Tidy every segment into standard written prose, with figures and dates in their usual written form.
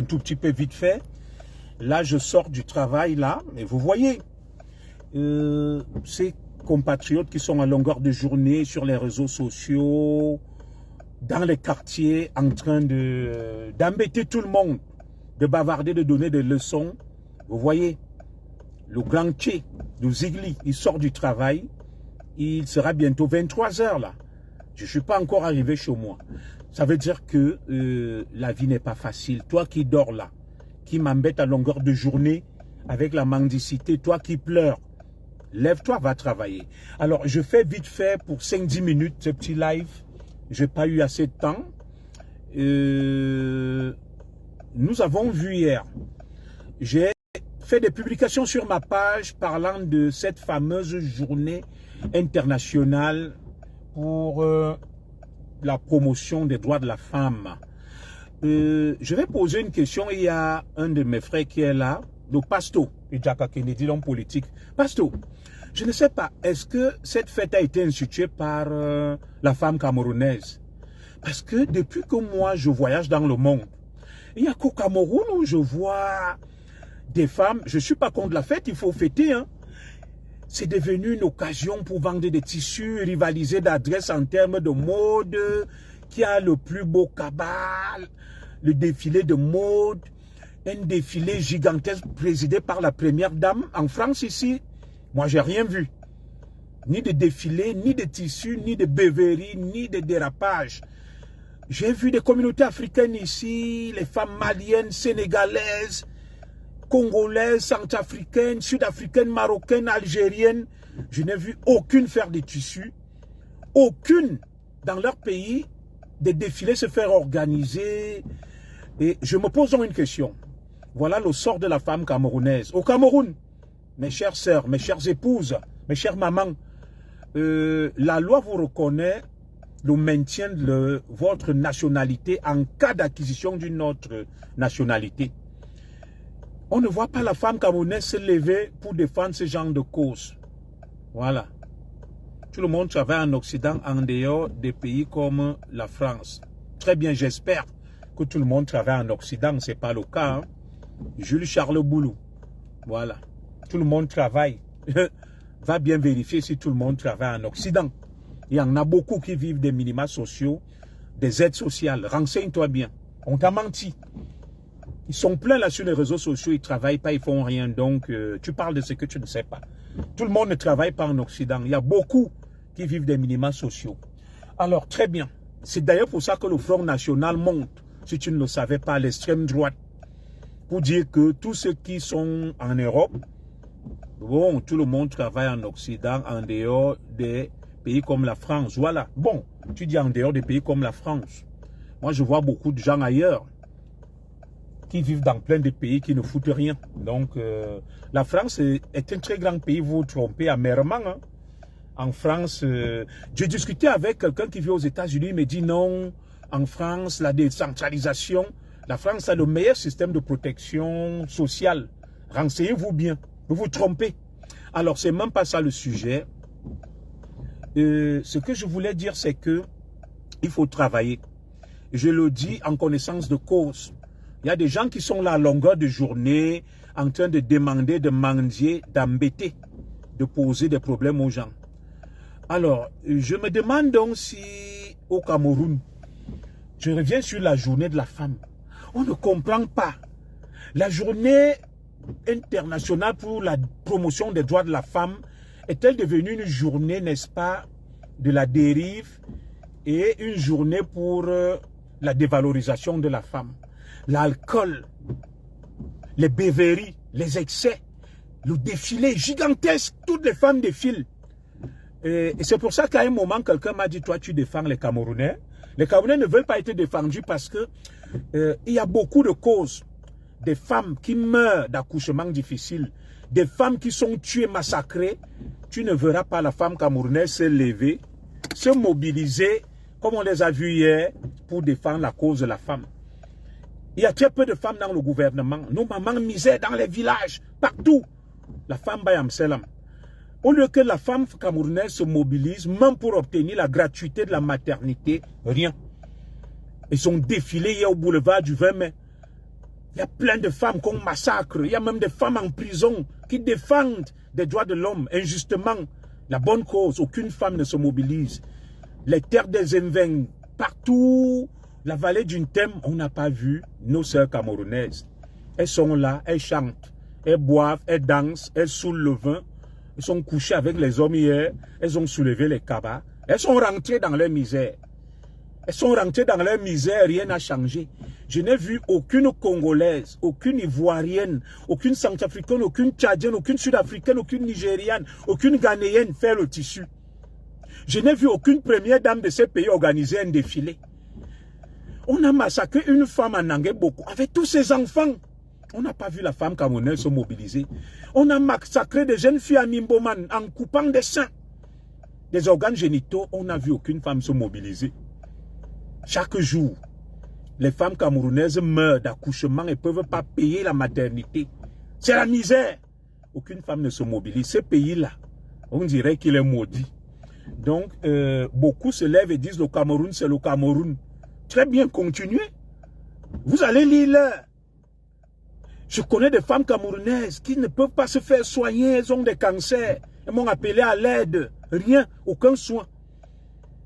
un tout petit peu vite fait. Là, je sors du travail, là, et vous voyez, ces compatriotes qui sont à longueur de journée sur les réseaux sociaux, dans les quartiers, en train d'embêter tout le monde, de bavarder, de donner des leçons. Vous voyez, le grand Tché de Zigli, il sort du travail, il sera bientôt 23 h là. Je ne suis pas encore arrivé chez moi. Ça veut dire que la vie n'est pas facile. Toi qui dors là, qui m'embête à longueur de journée avec la mendicité, toi qui pleures, lève-toi, va travailler. Alors, je fais vite fait pour 5-10 minutes ce petit live. Je n'ai pas eu assez de temps. Nous avons vu hier, j'ai fait des publications sur ma page parlant de cette fameuse journée internationale pour la promotion des droits de la femme. Je vais poser une question. Il y a un de mes frères qui est là, le Pasto, et Jaka Kennedy, l'homme politique. Pasto, je ne sais pas, est-ce que cette fête a été instituée par la femme camerounaise? Parce que depuis que moi je voyage dans le monde, il n'y a qu'au Cameroun où je vois des femmes. Je ne suis pas contre la fête, il faut fêter, hein. C'est devenu une occasion pour vendre des tissus, rivaliser d'adresse en termes de mode, qui a le plus beau cabal, le défilé de mode, un défilé gigantesque présidé par la première dame. En France ici, moi j'ai rien vu. Ni de défilé, ni de tissus, ni de beuveries, ni de dérapage. J'ai vu des communautés africaines ici, les femmes maliennes, sénégalaises, congolaises, centrafricaines, sud-africaines, marocaines, algériennes. Je n'ai vu aucune faire des tissus, aucune dans leur pays, des défilés se faire organiser. Et je me pose donc une question. Voilà le sort de la femme camerounaise. Au Cameroun, mes chères sœurs, mes chères épouses, mes chères mamans, la loi vous reconnaît le maintien de votre nationalité en cas d'acquisition d'une autre nationalité. On ne voit pas la femme camerounaise se lever pour défendre ce genre de cause. Voilà. Tout le monde travaille en Occident en dehors des pays comme la France. Très bien, j'espère que tout le monde travaille en Occident. Ce n'est pas le cas. Hein? Jules Charles Boulou. Voilà. Tout le monde travaille. Va bien vérifier si tout le monde travaille en Occident. Il y en a beaucoup qui vivent des minima sociaux, des aides sociales. Renseigne-toi bien. On t'a menti. Ils sont pleins là sur les réseaux sociaux, ils ne travaillent pas, ils font rien. Donc, tu parles de ce que tu ne sais pas. Tout le monde ne travaille pas en Occident. Il y a beaucoup qui vivent des minima sociaux. Alors, très bien. C'est d'ailleurs pour ça que le Front National monte, si tu ne le savais pas, à l'extrême droite. Pour dire que tous ceux qui sont en Europe, bon, tout le monde travaille en Occident, en dehors des pays comme la France. Voilà. Bon, tu dis en dehors des pays comme la France. Moi, je vois beaucoup de gens ailleurs qui vivent dans plein de pays qui ne foutent rien. Donc, la France est un très grand pays, vous vous trompez amèrement. Hein. En France, j'ai discuté avec quelqu'un qui vit aux États-Unis, il me dit non, en France, la décentralisation, la France a le meilleur système de protection sociale. Renseignez-vous bien, vous vous trompez. Alors, c'est même pas ça le sujet. Ce que je voulais dire, c'est que il faut travailler. Je le dis en connaissance de cause. Il y a des gens qui sont là à longueur de journée, en train de demander, de mendier, d'embêter, de poser des problèmes aux gens. Alors, je me demande donc si au Cameroun, je reviens sur la journée de la femme. On ne comprend pas. La journée internationale pour la promotion des droits de la femme est-elle devenue une journée, n'est-ce pas, de la dérive et une journée pour la dévalorisation de la femme? L'alcool, les beuveries, les excès, le défilé gigantesque, toutes les femmes défilent. Et c'est pour ça qu'à un moment, quelqu'un m'a dit, toi tu défends les Camerounais. Les Camerounais ne veulent pas être défendus parce que il y a beaucoup de causes. Des femmes qui meurent d'accouchements difficiles, des femmes qui sont tuées, massacrées. Tu ne verras pas la femme camerounaise se lever, se mobiliser, comme on les a vus hier, pour défendre la cause de la femme. Il y a très peu de femmes dans le gouvernement. Nos mamans misaient dans les villages, partout. La femme Bayam-Selam. Au lieu que la femme camerounaise se mobilise, même pour obtenir la gratuité de la maternité, rien. Ils sont défilés hier au boulevard du 20 mai. Il y a plein de femmes qu'on massacre. Il y a même des femmes en prison qui défendent des droits de l'homme injustement. La bonne cause, aucune femme ne se mobilise. Les terres des Mveng, partout, la vallée d'une Thème, on n'a pas vu nos sœurs camerounaises. Elles sont là, elles chantent, elles boivent, elles dansent, elles soulent le vin. Elles sont couchées avec les hommes hier, elles ont soulevé les cabas. Elles sont rentrées dans leur misère. Elles sont rentrées dans leur misère, rien n'a changé. Je n'ai vu aucune Congolaise, aucune Ivoirienne, aucune Centrafricaine, aucune Tchadienne, aucune Sud-Africaine, aucune Nigériane, aucune Ghanéenne faire le tissu. Je n'ai vu aucune première dame de ces pays organiser un défilé. On a massacré une femme en Nangué beaucoup, avec tous ses enfants. On n'a pas vu la femme camerounaise se mobiliser. On a massacré des jeunes filles à Nimboman en coupant des seins, des organes génitaux. On n'a vu aucune femme se mobiliser. Chaque jour, les femmes camerounaises meurent d'accouchement et ne peuvent pas payer la maternité. C'est la misère. Aucune femme ne se mobilise. Ce pays-là, on dirait qu'il est maudit. Donc, beaucoup se lèvent et disent le Cameroun, c'est le Cameroun. Très bien, continuez. Vous allez lire l'heure. Je connais des femmes camerounaises qui ne peuvent pas se faire soigner. Elles ont des cancers. Elles m'ont appelé à l'aide. Rien, aucun soin.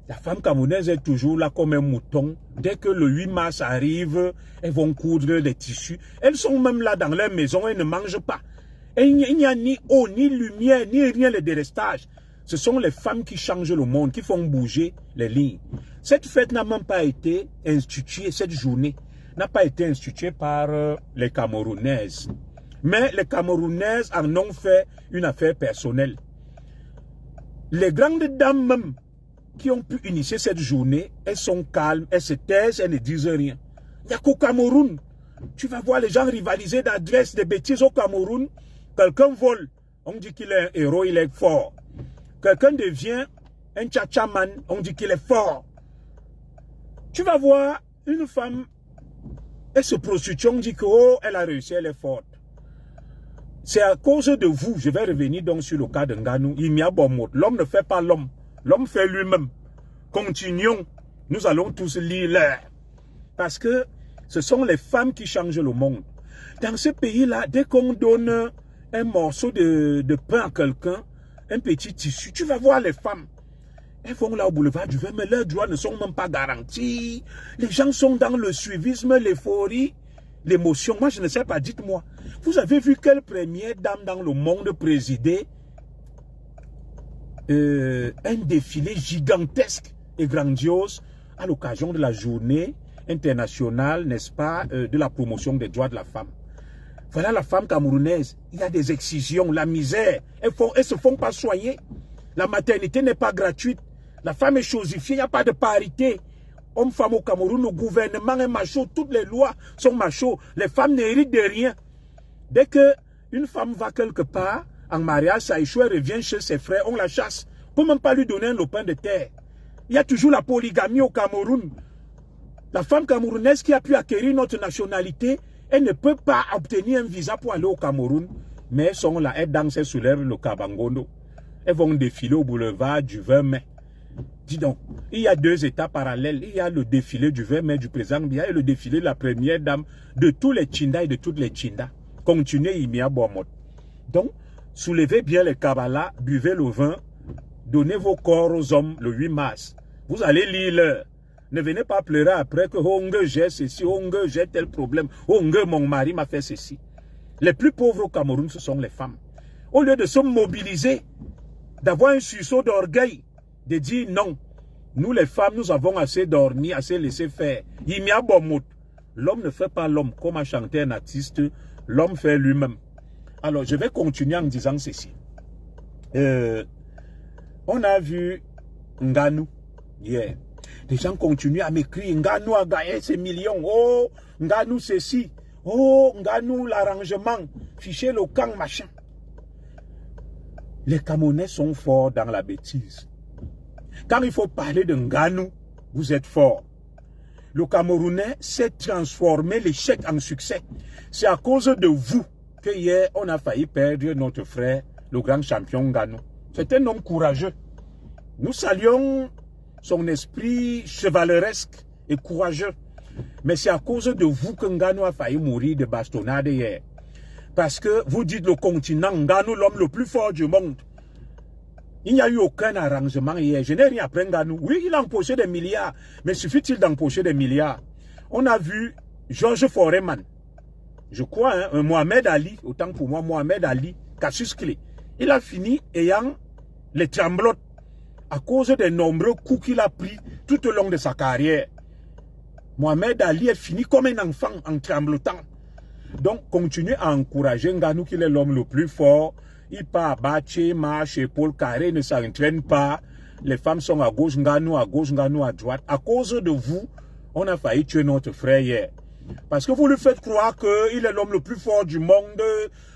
La femme camerounaise est toujours là comme un mouton. Dès que le 8 mars arrive, elles vont coudre des tissus. Elles sont même là dans leur maison, elles ne mangent pas. Et il n'y a ni eau, ni lumière, ni rien de délestage. Ce sont les femmes qui changent le monde, qui font bouger les lignes. Cette fête n'a même pas été instituée, cette journée n'a pas été instituée par les Camerounaises. Mais les Camerounaises en ont fait une affaire personnelle. Les grandes dames même qui ont pu initier cette journée, elles sont calmes, elles se taisent, elles ne disent rien. Il n'y a qu'au Cameroun. Tu vas voir les gens rivaliser d'adresses, des bêtises au Cameroun. Quelqu'un vole, on dit qu'il est un héros, il est fort. Quelqu'un devient un tchatchaman, on dit qu'il est fort. Tu vas voir une femme, elle se prostitue, on dit que oh, elle a réussi, elle est forte. C'est à cause de vous, je vais revenir donc sur le cas de Nganou, l'homme ne fait pas l'homme. L'homme fait lui-même. Continuons. Nous allons tous lire l'heure. Parce que ce sont les femmes qui changent le monde. Dans ce pays-là, dès qu'on donne un morceau de pain à quelqu'un, un petit tissu, tu vas voir les femmes. Elles vont là au boulevard du vin, mais leurs droits ne sont même pas garantis. Les gens sont dans le suivisme, l'euphorie, l'émotion. Moi, je ne sais pas, dites-moi. Vous avez vu quelle première dame dans le monde présider un défilé gigantesque et grandiose à l'occasion de la journée internationale, n'est-ce pas, de la promotion des droits de la femme. Voilà la femme camerounaise. Il y a des excisions, la misère. Elles se font pas soigner. La maternité n'est pas gratuite. La femme est chosifiée, il n'y a pas de parité. Homme-femme au Cameroun, le gouvernement est macho, toutes les lois sont macho. Les femmes n'héritent de rien. Dès qu'une femme va quelque part, en mariage, ça échoue, elle revient chez ses frères, on la chasse. On ne peut même pas lui donner un lopin de terre. Il y a toujours la polygamie au Cameroun. La femme camerounaise qui a pu acquérir notre nationalité, elle ne peut pas obtenir un visa pour aller au Cameroun. Mais elles sont là, elles dansent, elles soulèvent le kabangondo. Elles vont défiler au boulevard du 20 mai. Dis donc, il y a deux états parallèles. Il y a le défilé du 20 mai du président Biya et le défilé de la première dame de tous les Tchinda et de toutes les Tchinda. Continuez, Imia Boamot. Donc, soulevez bien les kabalas, buvez le vin, donnez vos corps aux hommes le 8 mars. Vous allez lire l'heure. Ne venez pas pleurer après que Hongue j'ai ceci, Hongue j'ai tel problème, Hongue mon mari m'a fait ceci. Les plus pauvres au Cameroun, ce sont les femmes. Au lieu de se mobiliser, d'avoir un sursaut d'orgueil, de dire non, nous les femmes, nous avons assez dormi, assez laissé faire. L'homme ne fait pas l'homme, comme a chanté un artiste, l'homme fait lui-même. Alors, je vais continuer en disant ceci. On a vu Nganou hier. Les gens continuent à m'écrire, Nganou a gagné ses millions. Oh, Nganou ceci. Oh, Nganou l'arrangement. Ficher le camp, machin. Les Camerounais sont forts dans la bêtise. Quand il faut parler de Nganou, vous êtes forts. Le Camerounais s'est transformé l'échec en succès. C'est à cause de vous que hier, on a failli perdre notre frère, le grand champion Nganou. C'est un homme courageux. Nous saluons son esprit chevaleresque et courageux. Mais c'est à cause de vous que Ngannou a failli mourir de bastonnade hier. Parce que vous dites le continent, Ngannou, l'homme le plus fort du monde. Il n'y a eu aucun arrangement hier. Je n'ai rien après Ngannou. Oui, il a empoché des milliards. Mais suffit-il d'empocher des milliards? On a vu Georges Foreman. Je crois, hein, Mohamed Ali, autant pour moi, Mohamed Ali, Cassius Clay. Il a fini ayant les tremblotes à cause des nombreux coups qu'il a pris tout au long de sa carrière. Mohamed Ali est fini comme un enfant en tremblotant. Donc, continuez à encourager Ngannou, qu'il est l'homme le plus fort. Il part à Baché, marche, épaule carré, ne s'entraîne pas. Les femmes sont à gauche, Ngannou à droite. À cause de vous, on a failli tuer notre frère hier. Parce que vous lui faites croire qu'il est l'homme le plus fort du monde.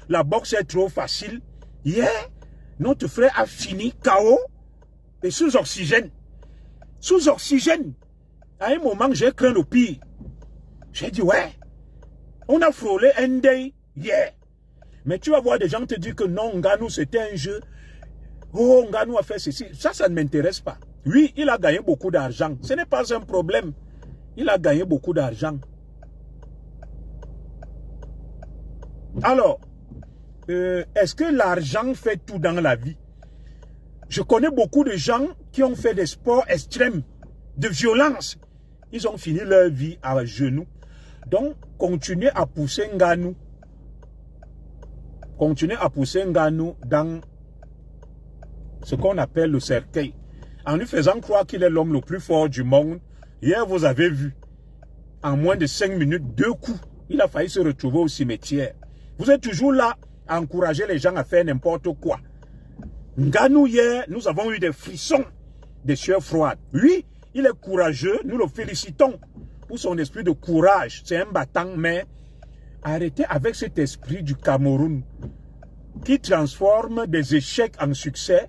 La boxe est trop facile. Hier, notre frère a fini KO et sous oxygène. Sous oxygène. À un moment, j'ai craint le pire. J'ai dit, ouais, on a frôlé un day hier. Mais tu vas voir des gens te dire que non, Ngannou, c'était un jeu. Oh, Ngannou a fait ceci. Ça ne m'intéresse pas. Oui, il a gagné beaucoup d'argent. Ce n'est pas un problème. Il a gagné beaucoup d'argent. Alors, est-ce que l'argent fait tout dans la vie? Je connais beaucoup de gens qui ont fait des sports extrêmes, de violence. Ils ont fini leur vie à genoux. Donc, continuez à pousser Ngannou. Continuez à pousser Ngannou dans ce qu'on appelle le cercueil. En lui faisant croire qu'il est l'homme le plus fort du monde. Hier, vous avez vu, en moins de 5 minutes, 2 coups, il a failli se retrouver au cimetière. Vous êtes toujours là à encourager les gens à faire n'importe quoi. Ngannou, hier, nous avons eu des frissons, des sueurs froides. Oui, il est courageux, nous le félicitons pour son esprit de courage. C'est un battant, mais arrêtez avec cet esprit du Cameroun qui transforme des échecs en succès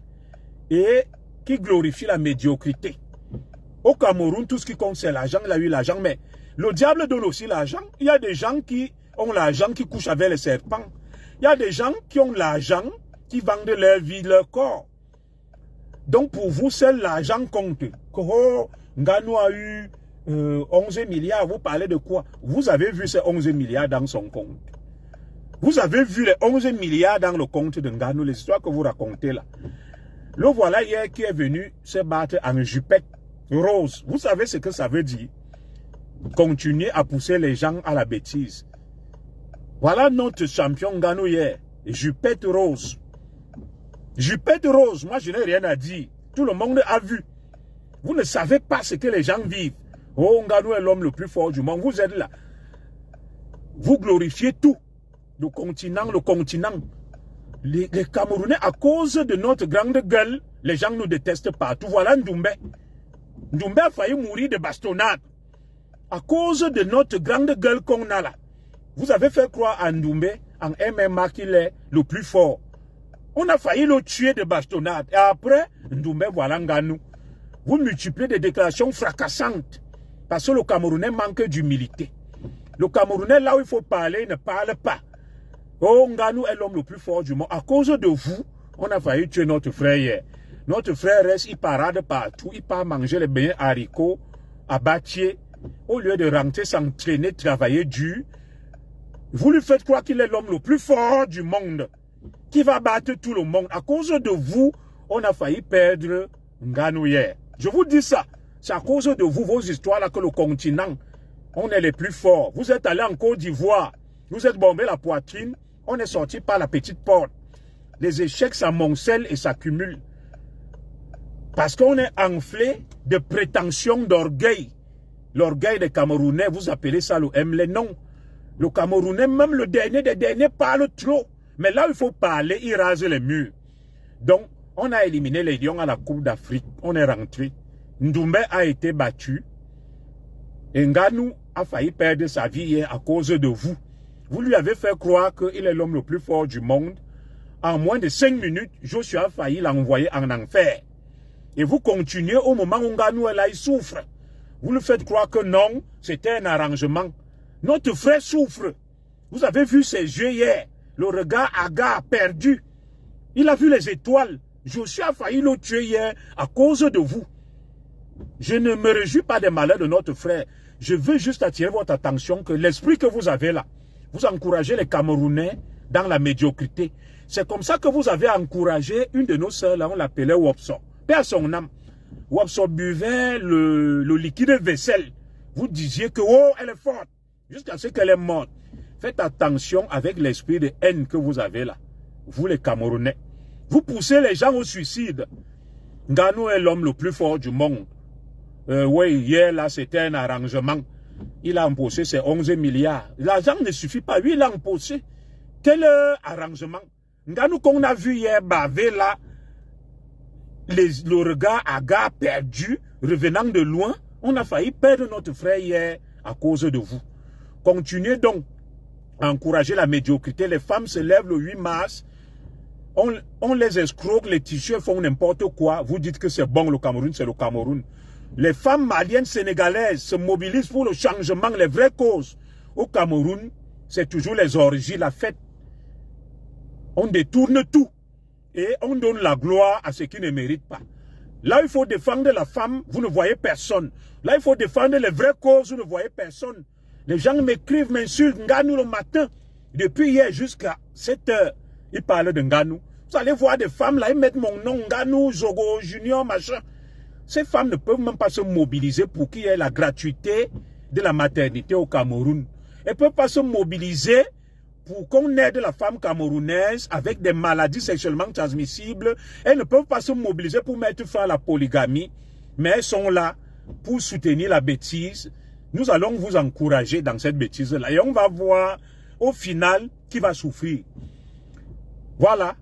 et qui glorifie la médiocrité. Au Cameroun, tout ce qui compte, c'est l'argent. Il a eu l'argent, mais le diable donne aussi l'argent. Il y a des gens qui ont l'argent, qui couchent avec les serpents. Il y a des gens qui ont l'argent, qui vendent leur vie, leur corps. Donc pour vous, seul l'argent compte. Oh, Ngannou a eu 11 milliards, vous parlez de quoi? Vous avez vu ces 11 milliards dans son compte. Vous avez vu les 11 milliards dans le compte de Ngannou, les histoires que vous racontez là. Le voilà hier qui est venu se battre en jupette rose. Vous savez ce que ça veut dire? Continuer à pousser les gens à la bêtise. Voilà notre champion Ngannou hier. Jupette rose. Jupette rose, moi je n'ai rien à dire. Tout le monde a vu. Vous ne savez pas ce que les gens vivent. Oh, Ngannou est l'homme le plus fort du monde. Vous êtes là. Vous glorifiez tout. Le continent. Les Camerounais, à cause de notre grande gueule, les gens nous détestent partout. Voilà Ndoumbe. Ndoumbe a failli mourir de bastonnade. À cause de notre grande gueule qu'on a là. Vous avez fait croire à Ndoumbe, en MMA, qu'il est le plus fort. On a failli le tuer de bastonnade. Et après, Ndoumbe, voilà Ngannou. Vous multipliez des déclarations fracassantes. Parce que le Camerounais manque d'humilité. Le Camerounais, là où il faut parler, ne parle pas. Oh, Ngannou est l'homme le plus fort du monde. À cause de vous, on a failli tuer notre frère hier. Notre frère reste, il parade partout. Il part manger les beignets haricots à Bathier. Au lieu de rentrer, s'entraîner, travailler dur. Vous lui faites croire qu'il est l'homme le plus fort du monde. Qui va battre tout le monde. À cause de vous, on a failli perdre Ngannou hier. Je vous dis ça. C'est à cause de vous, vos histoires là, que le continent, on est les plus forts. Vous êtes allé en Côte d'Ivoire. Vous êtes bombé la poitrine. On est sorti par la petite porte. Les échecs s'amoncellent et s'accumulent. Parce qu'on est enflé de prétention d'orgueil. L'orgueil des Camerounais, vous appelez ça le MLE. Non. Le Camerounais, même le dernier des derniers, parle trop. Mais là où il faut parler, il rase les murs. Donc, on a éliminé les Lions à la Coupe d'Afrique. On est rentré. Ndoumbe a été battu. Et Ngannou a failli perdre sa vie hier à cause de vous. Vous lui avez fait croire qu'il est l'homme le plus fort du monde. En moins de 5 minutes, Joshua a failli l'envoyer en enfer. Et vous continuez au moment où Ngannou est là, il souffre. Vous lui faites croire que non, c'était un arrangement. Notre frère souffre. Vous avez vu ses yeux hier. Le regard hagard, perdu. Il a vu les étoiles. Joshua a failli le tuer hier à cause de vous. Je ne me réjouis pas des malheurs de notre frère. je veux juste attirer votre attention que l'esprit que vous avez là, vous encouragez les Camerounais dans la médiocrité. C'est comme ça que vous avez encouragé une de nos sœurs, là, on l'appelait Wopso. Paix à son âme. Wopso buvait le liquide vaisselle. Vous disiez que, oh, elle est forte, jusqu'à ce qu'elle est morte. Faites attention avec l'esprit de haine que vous avez là, vous les Camerounais. Vous poussez les gens au suicide. Nganou est l'homme le plus fort du monde. Oui, hier là, c'était un arrangement. Il a empoché ses 11 milliards. L'argent ne suffit pas. Lui, il a empoché. Quel arrangement? Nganou qu'on a vu hier baver là, le regard à gars perdu, revenant de loin, on a failli perdre notre frère hier à cause de vous. Continuez donc à encourager la médiocrité. Les femmes se lèvent le 8 mars. On les escroque, les t-shirts font n'importe quoi. Vous dites que c'est bon, le Cameroun, c'est le Cameroun. Les femmes maliennes sénégalaises se mobilisent pour le changement, les vraies causes. Au Cameroun, c'est toujours les orgies, la fête. On détourne tout. Et on donne la gloire à ceux qui ne méritent pas. Là, il faut défendre la femme, vous ne voyez personne. Là, il faut défendre les vraies causes, vous ne voyez personne. Les gens m'écrivent, m'insultent, Nganou le matin. Depuis hier jusqu'à 7 heures, ils parlent de Nganou. Vous allez voir des femmes là, ils mettent mon nom, Nganou, Zogo, Junior, machin. Ces femmes ne peuvent même pas se mobiliser pour qu'il y ait la gratuité de la maternité au Cameroun. Elles ne peuvent pas se mobiliser pour qu'on aide la femme camerounaise avec des maladies sexuellement transmissibles. Elles ne peuvent pas se mobiliser pour mettre fin à la polygamie, mais elles sont là pour soutenir la bêtise. Nous allons vous encourager dans cette bêtise-là et on va voir au final qui va souffrir. Voilà,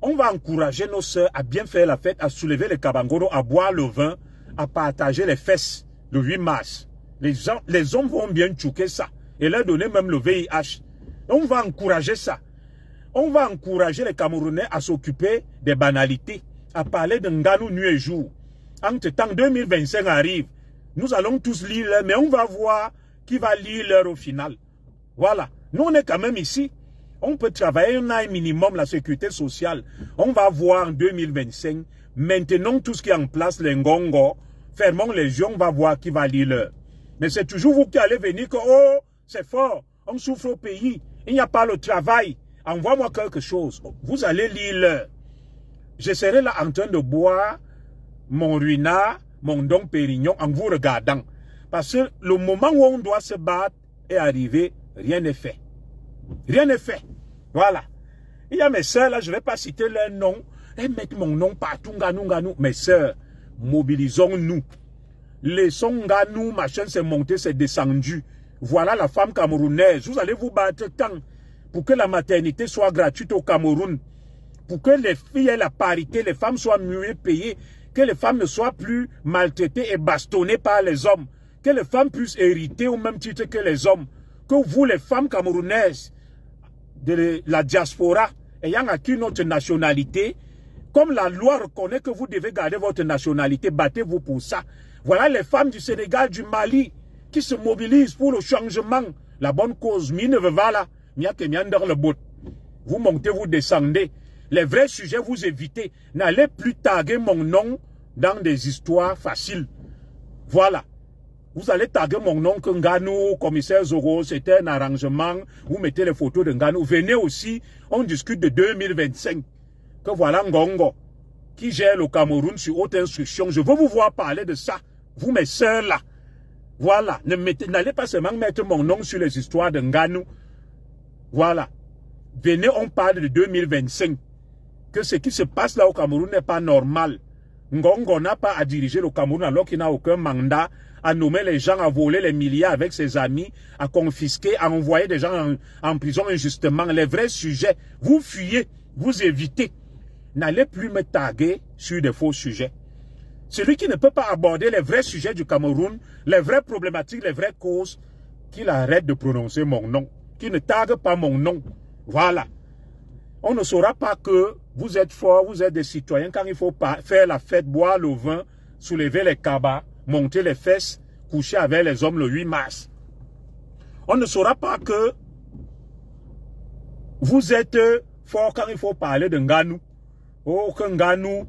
on va encourager nos sœurs à bien faire la fête, à soulever les kabangoro, à boire le vin, à partager les fesses le 8 mars. Les hommes vont bien tchouquer ça et leur donner même le VIH. On va encourager ça. On va encourager les Camerounais à s'occuper des banalités, à parler de Nganou nuit et jour. Entre-temps, 2025 arrive. Nous allons tous lire l'heure, mais on va voir qui va lire l'heure au final. Voilà. Nous, on est quand même ici. On peut travailler un an minimum la sécurité sociale. On va voir en 2025. Maintenant, tout ce qui est en place, les ngongo, fermons les yeux, on va voir qui va lire l'heure. Mais c'est toujours vous qui allez venir que, oh, c'est fort, on souffre au pays. Il n'y a pas le travail. Envoie-moi quelque chose. Vous allez lire l'heure. Je serai là en train de boire mon ruinard, mon Dom Pérignon en vous regardant. Parce que le moment où on doit se battre est arrivé, rien n'est fait. Rien n'est fait. Voilà. Il y a mes sœurs là, je ne vais pas citer leur nom. Elles mettent mon nom partout, Nganou, Nganou. Mes sœurs, mobilisons-nous. Laissons Nganou, machin, c'est monté, c'est descendu. Voilà la femme camerounaise. Vous allez vous battre quand? Pour que la maternité soit gratuite au Cameroun. Pour que les filles aient la parité, les femmes soient mieux payées. Que les femmes ne soient plus maltraitées et bastonnées par les hommes. Que les femmes puissent hériter au même titre que les hommes. Que vous, les femmes camerounaises de la diaspora, ayant acquis notre nationalité, comme la loi reconnaît que vous devez garder votre nationalité, battez-vous pour ça. Voilà les femmes du Sénégal, du Mali, qui se mobilisent pour le changement. La bonne cause, vous montez, vous descendez. Les vrais sujets, vous évitez. N'allez plus taguer mon nom dans des histoires faciles. Voilà. Vous allez taguer mon nom que Nganou, commissaire Zoro, c'était un arrangement. Vous mettez les photos de Nganou. Venez aussi, on discute de 2025. Que voilà Ngongo, qui gère le Cameroun sur haute instruction. Je veux vous voir parler de ça. Vous, mes sœurs, là. Voilà. N'allez pas seulement mettre mon nom sur les histoires de Nganou. Voilà. Venez, on parle de 2025. Que ce qui se passe là au Cameroun n'est pas normal. Ngongo n'a pas à diriger le Cameroun alors qu'il n'a aucun mandat, à nommer les gens, à voler les milliards avec ses amis, à confisquer, à envoyer des gens en prison injustement. Les vrais sujets, vous fuyez, vous évitez. N'allez plus me taguer sur des faux sujets. Celui qui ne peut pas aborder les vrais sujets du Cameroun, les vraies problématiques, les vraies causes, qu'il arrête de prononcer mon nom, qu'il ne tague pas mon nom. Voilà. On ne saura pas que vous êtes forts, vous êtes des citoyens quand il faut faire la fête, boire le vin, soulever les cabas, monter les fesses, coucher avec les hommes le 8 mars. On ne saura pas que vous êtes forts quand il faut parler de Nganou. Oh, que Nganou,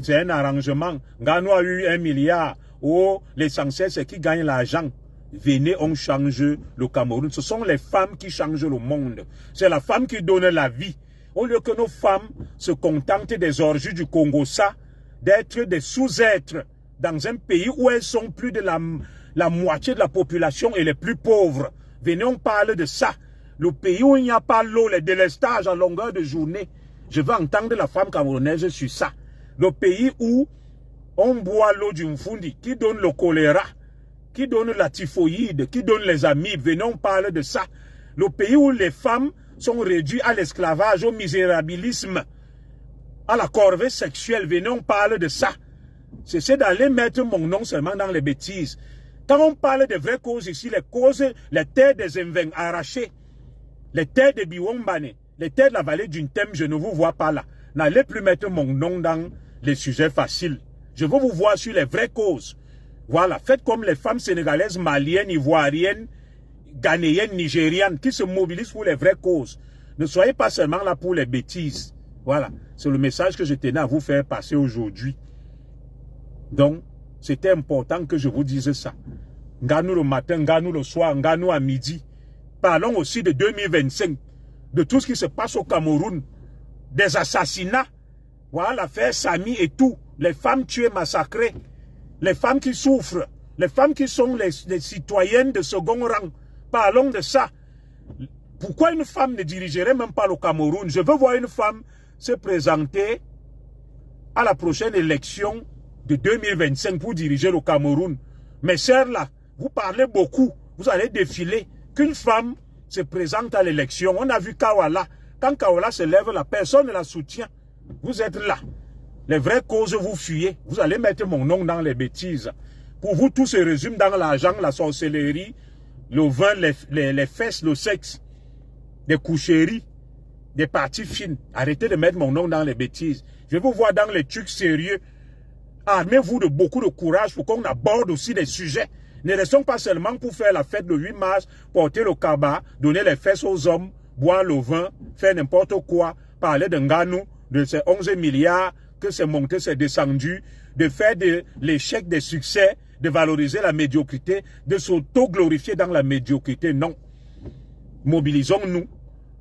c'est un arrangement. Nganou a eu 1 milliard. Oh, l'essentiel c'est qui gagne l'argent. venez, on change le Cameroun. Ce sont les femmes qui changent le monde. C'est la femme qui donne la vie. Au lieu que nos femmes se contentent des orgies du Congo-Ça, d'être des sous-êtres dans un pays où elles sont plus de la moitié de la population et les plus pauvres. Venez, on parle de ça. Le pays où il n'y a pas l'eau, les délestages à longueur de journée. Je veux entendre la femme camerounaise sur ça. Le pays où on boit l'eau du Mfundi, qui donne le choléra, qui donne la typhoïde, qui donne les amibes. Venez, on parle de ça. Le pays où les femmes sont réduites à l'esclavage, au misérabilisme, à la corvée sexuelle. Venez, on parle de ça. C'est d'aller mettre mon nom seulement dans les bêtises. Quand on parle des vraies causes ici, les causes, les terres des Invens arrachées, les terres de Biwombane, les terres de la vallée d'une Thème, je ne vous vois pas là. N'allez plus mettre mon nom dans les sujets faciles. Je veux vous voir sur les vraies causes. Voilà, faites comme les femmes sénégalaises, maliennes, ivoiriennes, ghanéennes, nigérianes, qui se mobilisent pour les vraies causes. Ne soyez pas seulement là pour les bêtises. Voilà, c'est le message que je tenais à vous faire passer aujourd'hui. Donc, c'était important que je vous dise ça. Nganou le matin, Nganou le soir, Nganou à midi. Parlons aussi de 2025, de tout ce qui se passe au Cameroun, des assassinats. Voilà l'affaire Sami et tout. Les femmes tuées, massacrées. Les femmes qui souffrent. Les femmes qui sont les citoyennes de second rang. Parlons de ça. Pourquoi une femme ne dirigerait même pas le Cameroun? Je veux voir une femme se présenter à la prochaine élection de 2025 pour diriger le Cameroun. Mes sœurs là, vous parlez beaucoup. Vous allez défiler. Qu'une femme se présente à l'élection. On a vu Kawala. Quand Kawala se lève, la personne ne la soutient. Vous êtes là. Les vraies causes, vous fuyez. Vous allez mettre mon nom dans les bêtises. Pour vous, tout se résume dans l'argent, la sorcellerie, le vin, les fesses, le sexe, des coucheries, des parties fines. Arrêtez de mettre mon nom dans les bêtises. Je vais vous voir dans les trucs sérieux. Armez-vous de beaucoup de courage pour qu'on aborde aussi des sujets. Ne restons pas seulement pour faire la fête le 8 mars, porter le kaba, donner les fesses aux hommes, boire le vin, faire n'importe quoi, parler de Nganou, de ces 11 milliards, que c'est monté, c'est descendu, de faire de l'échec des succès, de valoriser la médiocrité, de s'auto-glorifier dans la médiocrité. Non. Mobilisons-nous.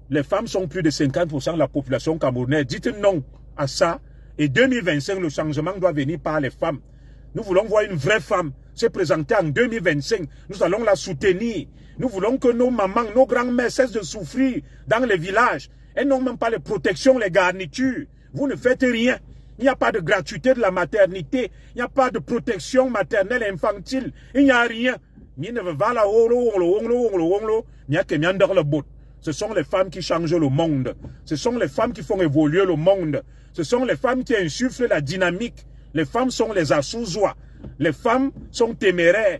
Les femmes sont plus de 50% de la population camerounaise. Dites non à ça. Et 2025, le changement doit venir par les femmes. Nous voulons voir une vraie femme se présenter en 2025. Nous allons la soutenir. Nous voulons que nos mamans, nos grands-mères cessent de souffrir dans les villages. Elles n'ont même pas les protections, les garnitures. Vous ne faites rien. Il n'y a pas de gratuité de la maternité. Il n'y a pas de protection maternelle et infantile. Il n'y a rien. Ce sont les femmes qui changent le monde. Ce sont les femmes qui font évoluer le monde. Ce sont les femmes qui insufflent la dynamique. Les femmes sont les assouzois. Les femmes sont téméraires.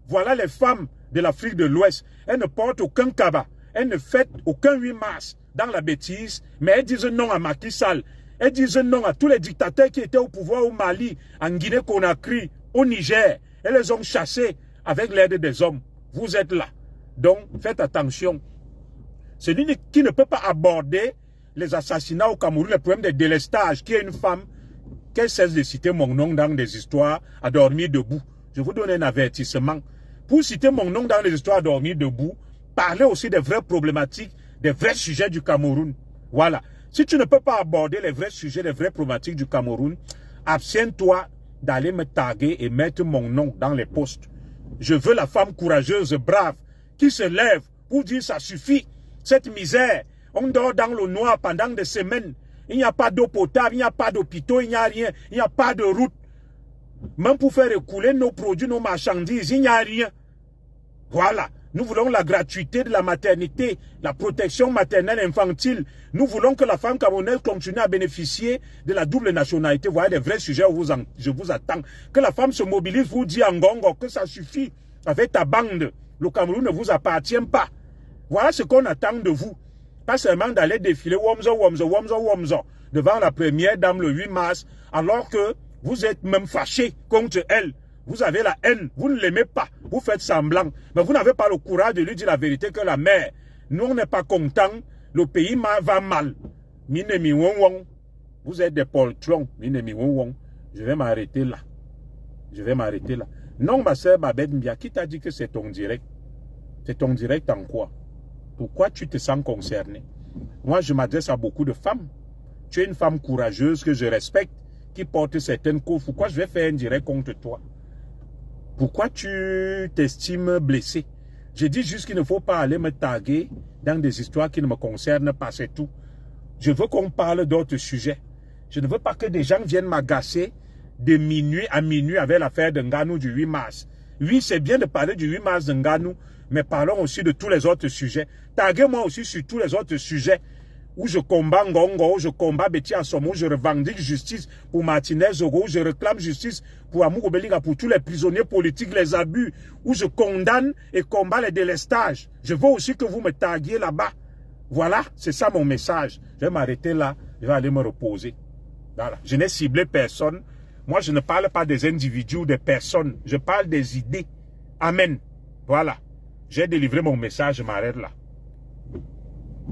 Voilà les femmes de l'Afrique de l'Ouest. Elles ne portent aucun kaba. Elles ne fêtent aucun 8 mars dans la bêtise. Mais elles disent non à Macky Sall. Elles disent non à tous les dictateurs qui étaient au pouvoir au Mali, en Guinée-Conakry, au Niger. Elles les ont chassés avec l'aide des hommes. Vous êtes là. Donc, faites attention. Celui qui ne peut pas aborder les assassinats au Cameroun, le problème des délestages, qui est une femme, qu'elle cesse de citer mon nom dans des histoires à dormir debout. Je vous donne un avertissement. Pour citer mon nom dans les histoires à dormir debout, parlez aussi des vraies problématiques, des vrais sujets du Cameroun. Voilà. Si tu ne peux pas aborder les vrais sujets, les vraies problématiques du Cameroun, abstiens-toi d'aller me taguer et mettre mon nom dans les posts. Je veux la femme courageuse, brave, qui se lève pour dire ça suffit. Cette misère, on dort dans le noir pendant des semaines. Il n'y a pas d'eau potable, il n'y a pas d'hôpitaux, il n'y a rien, il n'y a pas de route. Même pour faire écouler nos produits, nos marchandises, il n'y a rien. Voilà. Nous voulons la gratuité de la maternité, la protection maternelle infantile. Nous voulons que la femme camerounaise continue à bénéficier de la double nationalité. Voilà des vrais sujets où je vous attends. Que la femme se mobilise, vous dit en gongo que ça suffit avec ta bande. Le Cameroun ne vous appartient pas. Voilà ce qu'on attend de vous. Pas seulement d'aller défiler Womzo devant la première dame le 8 mars, alors que vous êtes même fâché contre elle. Vous avez la haine, vous ne l'aimez pas, vous faites semblant, mais vous n'avez pas le courage de lui dire la vérité que la mère, nous on n'est pas contents, le pays va mal. Minemi Wong, vous êtes des poltrons, Minemi Wong. Je vais m'arrêter là. Non, ma soeur Babette Mbia, qui t'a dit que c'est ton direct? C'est ton direct en quoi? Pourquoi tu te sens concerné? Moi, je m'adresse à beaucoup de femmes. Tu es une femme courageuse que je respecte, qui porte certaines causes. Pourquoi je vais faire un direct contre toi? Pourquoi tu t'estimes blessé? Je dis juste qu'il ne faut pas aller me taguer dans des histoires qui ne me concernent pas, c'est tout. Je veux qu'on parle d'autres sujets. Je ne veux pas que des gens viennent m'agacer de minuit à minuit avec l'affaire de Nganou du 8 mars. Oui, c'est bien de parler du 8 mars de Nganou, mais parlons aussi de tous les autres sujets. Taguez-moi aussi sur tous les autres sujets où je combats Ngongo, où je combats Betty Assomo, où je revendique justice pour Martinez Zogo, où je réclame justice pour Amour Obelinga, pour tous les prisonniers politiques, les abus, où je condamne et combats les délestages. Je veux aussi que vous me taguiez là-bas. Voilà, c'est ça mon message. Je vais m'arrêter là, je vais aller me reposer. Voilà. Je n'ai ciblé personne. Moi, je ne parle pas des individus ou des personnes. Je parle des idées. Amen. Voilà. J'ai délivré mon message, je m'arrête là.